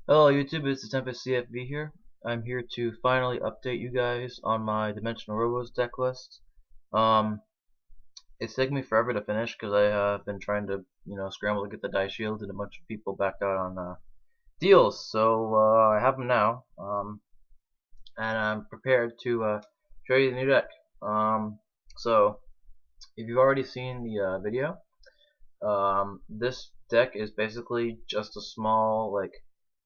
Hello YouTube, it's the Tempest CFV here. I'm here to finally update you guys on my Dimensional Robos deck list. Um, it's taken me forever to finish because I have been trying to, scramble to get the die shield, and a bunch of people backed out on deals. So I have them now, and I'm prepared to show you the new deck. So if you've already seen the video, this deck is basically just a small,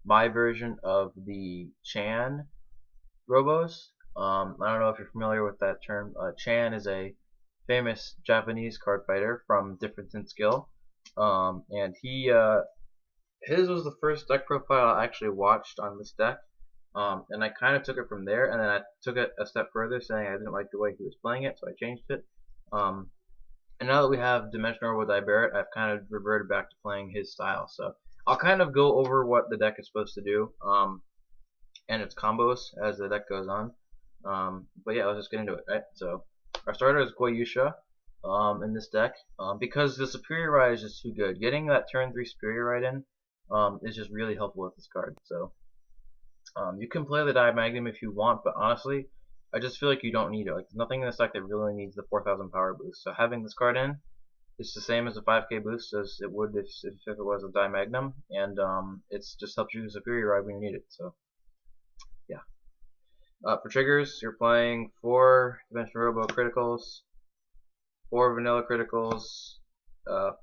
my version of the Chan Robos. I don't know if you're familiar with that term. Chan is a famous Japanese card fighter from Difference in Skill, and his was the first deck profile I actually watched on this deck, and I kind of took it from there, and then I took it a step further, saying I didn't like the way he was playing it, so I changed it. And now that we have Dimensional Robo Barrett, I've kind of reverted back to playing his style. So I'll kind of go over what the deck is supposed to do, and its combos as the deck goes on. But yeah, let's just get into it, right? So our starter is Goyusha in this deck, because the Superior Ride is just too good. Getting that turn 3 Superior Ride in is just really helpful with this card. So you can play the Diamagnum if you want, but honestly, I just feel like you don't need it. Like, there's nothing in this deck that really needs the 4,000 power boost. So having this card in is the same as a 5k boost as it would if it was a Diamagnum, and it just helps you Superior Ride when you need it. So yeah. For triggers, you're playing 4 Dimensional Robo criticals, 4 vanilla criticals,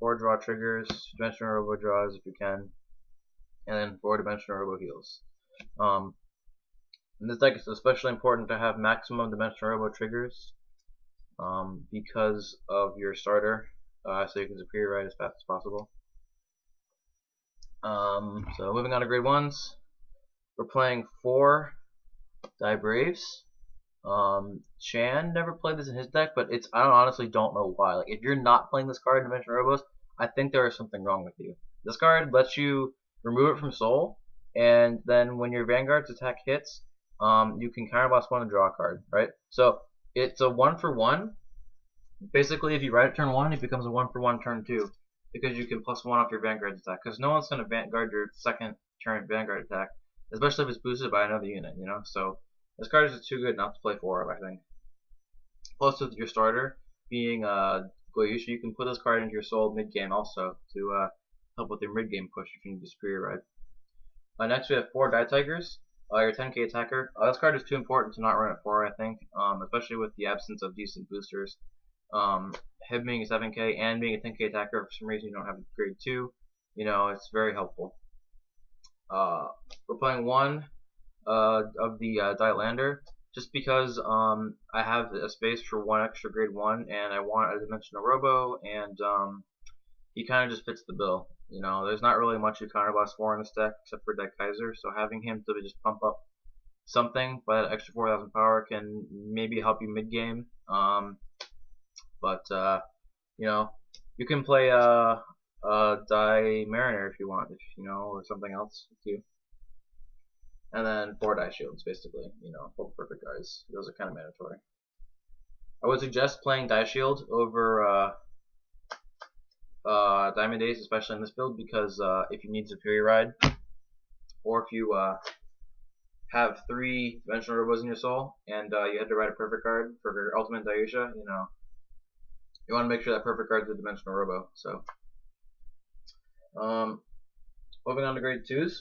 4 draw triggers, Dimensional Robo draws if you can, and then 4 Dimensional Robo heals. In this deck, it's especially important to have maximum Dimensional Robo triggers because of your starter, so you can Superior Ride as fast as possible. So moving on to grade 1s, we're playing 4 Die Braves. Chan never played this in his deck, but I honestly don't know why. Like, if you're not playing this card in Dimensional Robos, I think there is something wrong with you. This card lets you remove it from Soul, and then when your Vanguard's attack hits, you can counterblast 1 and draw a card, right? So it's a 1-for-1. Basically, if you ride it turn 1, it becomes a 1-for-1 turn 2, because you can +1 off your Vanguard's attack. Because no one's going to Vanguard your second turn Vanguard attack, especially if it's boosted by another unit, you know? So this card is just too good not to play 4 of, I think. Plus, with your starter being Goyusha, you can put this card into your Soul mid-game also to help with your mid-game push if you need to Superior Ride. Next, we have 4 Die Tigers. Your 10k attacker. This card is too important to not run at 4, I think, especially with the absence of decent boosters. Him being a 7k and being a 10k attacker, for some reason you don't have a grade 2, it's very helpful. We're playing 1 of the Die Lander, just because I have a space for 1 extra grade 1, and I want a Dimensional Robo, and he kind of just fits the bill. There's not really much you counterblast for in this deck except for Deck Kaiser, so having him to just pump up something by that extra 4,000 power can maybe help you mid-game. But you can play Die Mariner if you want, or something else too. And then 4 Die Shields, basically, 4 perfect guys. Those are kind of mandatory. I would suggest playing Die Shield over Diamond Ace, especially in this build, because if you need Superior Ride, or if you have 3 Dimensional Robos in your Soul, and you had to ride a perfect card for your Ultimate Dayusha, you want to make sure that perfect card is a Dimensional Robo. So, moving on to grade 2s,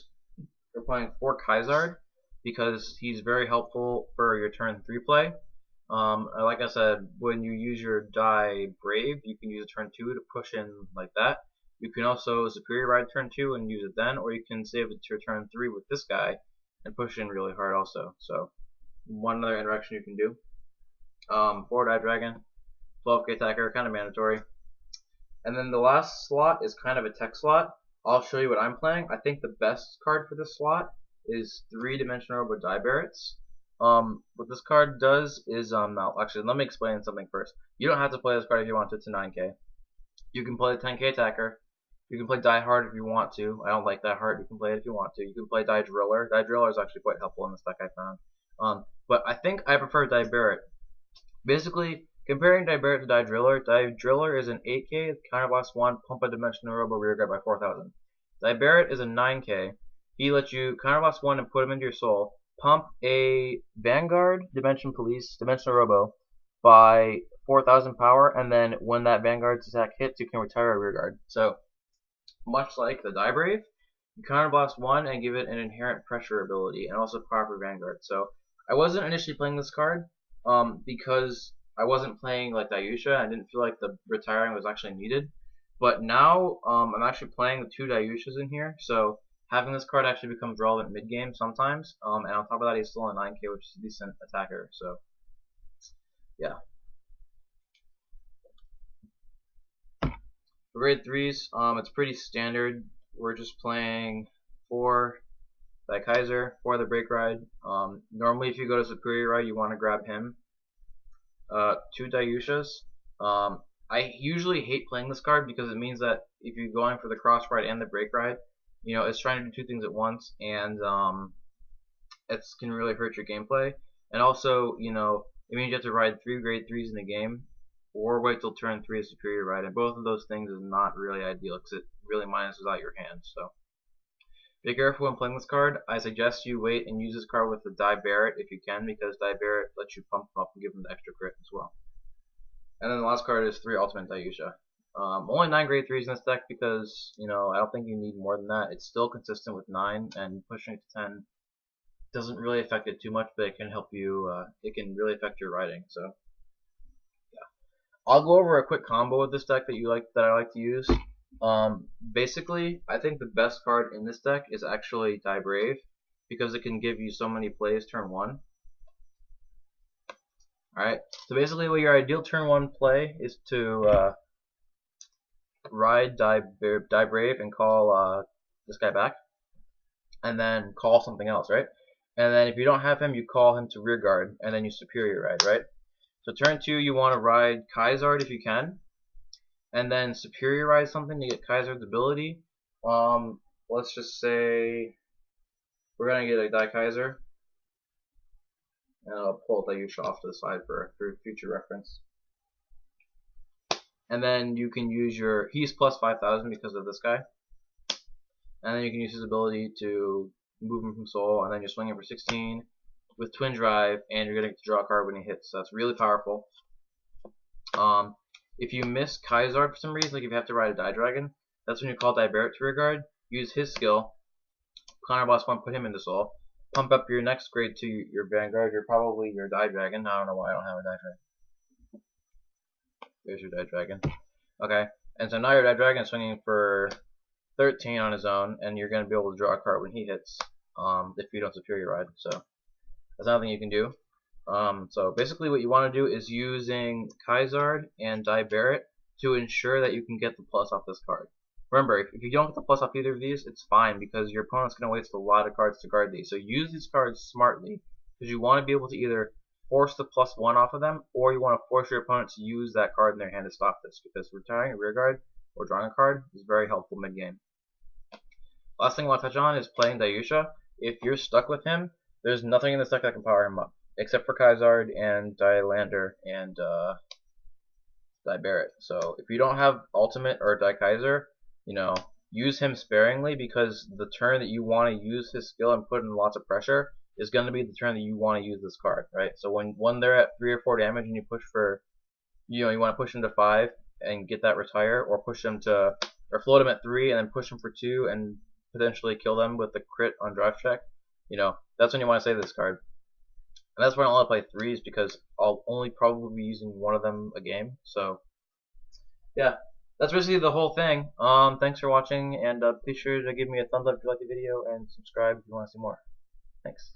we're playing 4 Kaizard, because he's very helpful for your turn 3 play. Like I said, when you use your Die Brave, you can use a turn 2 to push in like that. You can also Superior Ride turn 2 and use it then, or you can save it to your turn 3 with this guy and push in really hard also. So, one other interaction you can do. 4 Die Dragon, 12k attacker, kind of mandatory. And then the last slot is kind of a tech slot. I'll show you what I'm playing. I think the best card for this slot is 3 Dimensional Robo Die Barretts. What this card does is, actually, let me explain something first. You don't have to play this card if you want to. It's a 9k. You can play the 10k attacker. You can play Die Hard if you want to. I don't like Die Hard. You can play it if you want to. You can play Die Driller. Die Driller is actually quite helpful in this deck, I found. But I think I prefer Die Barrett. Basically, comparing Die Barrett to Die Driller is an 8k, counterblast 1, pump a Dimensional Robo rear guard by 4,000. Die Barrett is a 9k. he lets you counterblast one and put him into your soul. Pump a Vanguard, Dimension Police, Dimensional Robo by 4,000 power, and then when that Vanguard's attack hits, you can retire a rearguard. So, much like the Die Brave, you counterblast one and give it an inherent pressure ability, and also power for Vanguard. So, I wasn't initially playing this card because I wasn't playing like Dayusha. I didn't feel like the retiring was actually needed. But now I'm actually playing the two Dayushas in here, so having this card actually becomes relevant mid game sometimes. And on top of that, he's still a 9k, which is a decent attacker. So yeah. For grade 3s, it's pretty standard. We're just playing 4 Die Kaiser, 4 the Break Ride. Normally, if you go to Superior Ride, you want to grab him. 2 Dayushas. I usually hate playing this card because it means that if you're going for the Cross Ride and the Break Ride, you know, it's trying to do 2 things at once, and it can really hurt your gameplay. And also, you know, it means you have to ride 3 grade 3s in the game, or wait till turn 3 of Superior Ride, and both of those things is not really ideal because it really minuses out your hand. So be careful when playing this card. I suggest you wait and use this card with the Die Barrett if you can, because Die Barrett lets you pump them up and give them the extra crit as well. And then the last card is 3 Ultimate Dayusha. Only 9 grade 3s in this deck because, you know, I don't think you need more than that. It's still consistent with 9, and pushing it to 10 doesn't really affect it too much, but it can help you, it can really affect your riding. So yeah, I'll go over a quick combo with this deck that I like to use. Basically, I think the best card in this deck is actually Die Brave, because it can give you so many plays turn 1. Alright, so basically what your ideal turn 1 play is to ride Die Brave and call this guy back, and then call something else, right? And then if you don't have him, you call him to rearguard, and then you Superior Ride, right? So turn 2, you want to ride Kaizard if you can, and then Superior Ride something to get Kaizard's ability. Let's just say we're gonna get a Die Kaiser, and I'll pull Dayusha off to the side for future reference. And then you can use your, he's plus 5,000 because of this guy, and then you can use his ability to move him from soul, and then you're swinging for 16 with Twin Drive, and you're going to draw a card when he hits. So that's really powerful. If you miss Kaizard for some reason, like if you have to ride a Die Dragon, that's when you call Die Barrett to rearguard, use his skill, counterblast 1, put him into soul, pump up your next grade to your Vanguard, probably your Die Dragon. I don't know why I don't have a Die Dragon. There's your Die Dragon. Okay, and so now your Die Dragon is swinging for 13 on his own, and you're going to be able to draw a card when he hits, if you don't Superior Ride. So that's another thing you can do. So basically what you want to do is using Kaizard and Die Barrett to ensure that you can get the plus off this card. Remember, if you don't get the plus off either of these, it's fine, because your opponent's going to waste a lot of cards to guard these. So use these cards smartly, because you want to be able to either force the +1 off of them, or you want to force your opponent to use that card in their hand to stop this, because retiring a rearguard or drawing a card is very helpful mid-game. Last thing I want to touch on is playing Dayusha. If you're stuck with him, there's nothing in this deck that can power him up, except for Kaizard and Die Lander and Die Barrett. So if you don't have Ultimate or Die Kaiser, you know, use him sparingly, because the turn that you want to use his skill and put in lots of pressure is going to be the turn that you want to use this card, right? So when they're at 3 or 4 damage and you push for, you know, you want to push them to 5 and get that retire, or push them to, or float them at 3 and then push them for 2 and potentially kill them with the crit on drive check, you know, that's when you want to save this card. And that's why I only play 3s, because I'll only probably be using one of them a game. So yeah, that's basically the whole thing. Thanks for watching, and be sure to give me a thumbs up if you like the video, and subscribe if you want to see more. Thanks.